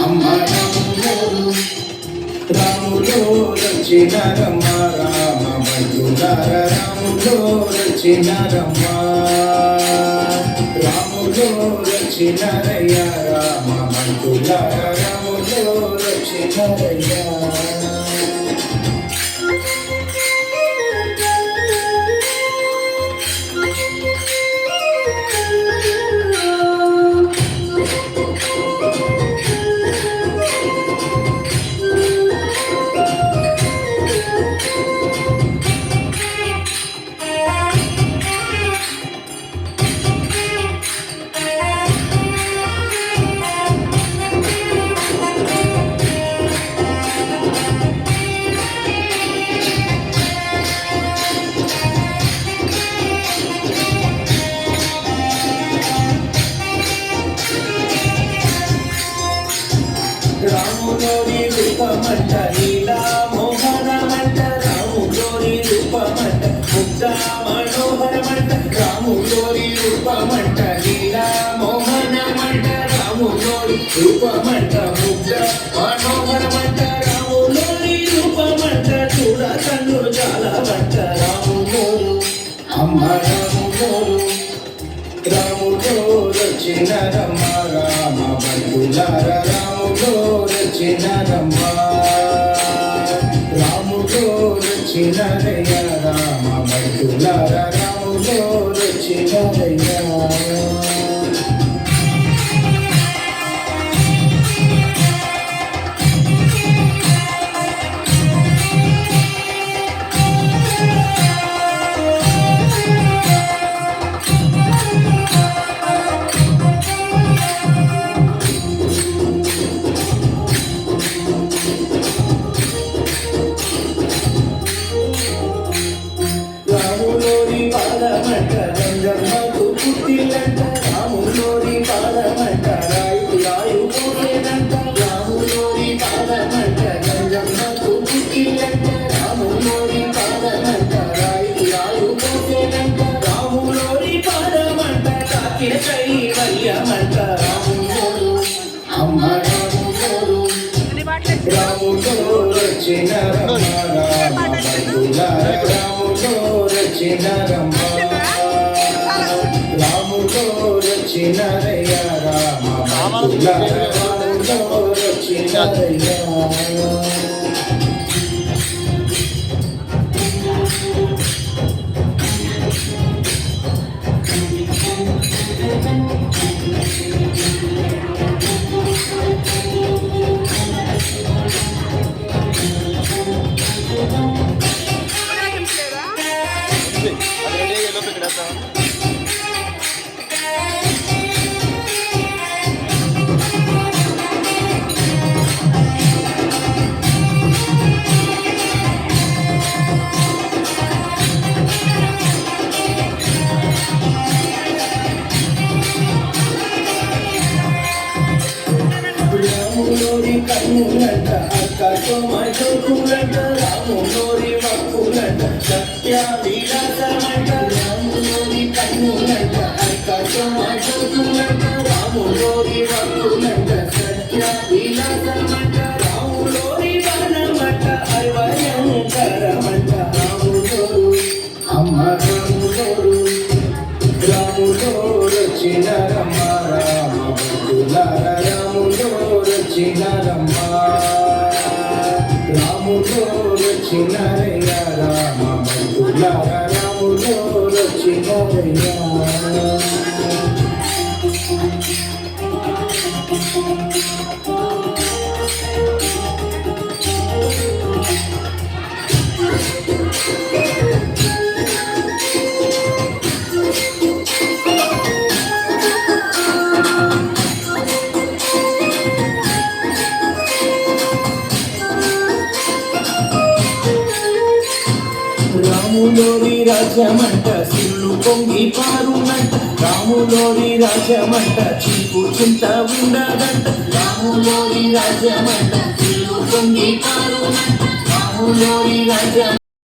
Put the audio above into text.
అమ్మ రాములోరు రాములో రచిన రమ్మ రామ బంధుగార రాములో రచిన రమ్మ రాములో రచిన రయ్య రామ బంధుగార రాములో రచిన రయ్య రాములోని రూపమంట లీలా మోహనమంట రాములోని రూపమంట ముగ్ధ మనోహరమంట రాములోని రూపమంట లీలా మోహనమంట రాములోని రూపమంట ముగ్ధ మనోహరమంట రాములోని రూపమంట చూడ కన్నులు చాలా వంట రాములోరు అమ్మ రాములోరు రాములో రచిన రమ్మ రామ బంధులార రాములో రచిన రమ్మ రాములో రచిన రయ్య రామ బంధులార రాములో రచిన రయ్య పాదమంట రంగమ్మకు పుట్టిలంట రాములోని పాదమంట రాయు పోసేనంట రాములోని పాదమంట రంగమ్మకు పుట్టిలంట రాములోని పాదమంట రాయు పోసేనంట రాములోని పాదమంట కాకిన కైవల్యమంట రాములోరు అమ్మ రాములోరు రాములో రచిన రమ్మ రామ బంధులార రాములో రచిన రమ్మ రాములో రచిన రయ్య రామ బంధులార రాములో రచిన రయ్య రాములోని కన్నులంట అక్కతో మధుకులంట రాములోని మక్కులంట సత్య విలాసమంట రాములోని కన్నులంట అక్కతో మధుకులంట రాములోని మక్కులంట సత్య విలాసమంట రాములోని వనమంట అర్వయంకరమంట రాములోరు అమ్మ రాములోరు రాములో రచిన రమ్మ రామ బంధులార రాములో రచిన రమ్మ రాములో రచిన రయ్య రామ బంధులార రాములో రచిన రయ్య రాములోని రాజ్యమంట సిల్లు పొంగి పారునంట రాములోని రాజ్యమంట చీపు చింత ఉండదంట రాములోని రాజ్యమంట సిల్లు పొంగి పారునంట రాములోని రాజ్యం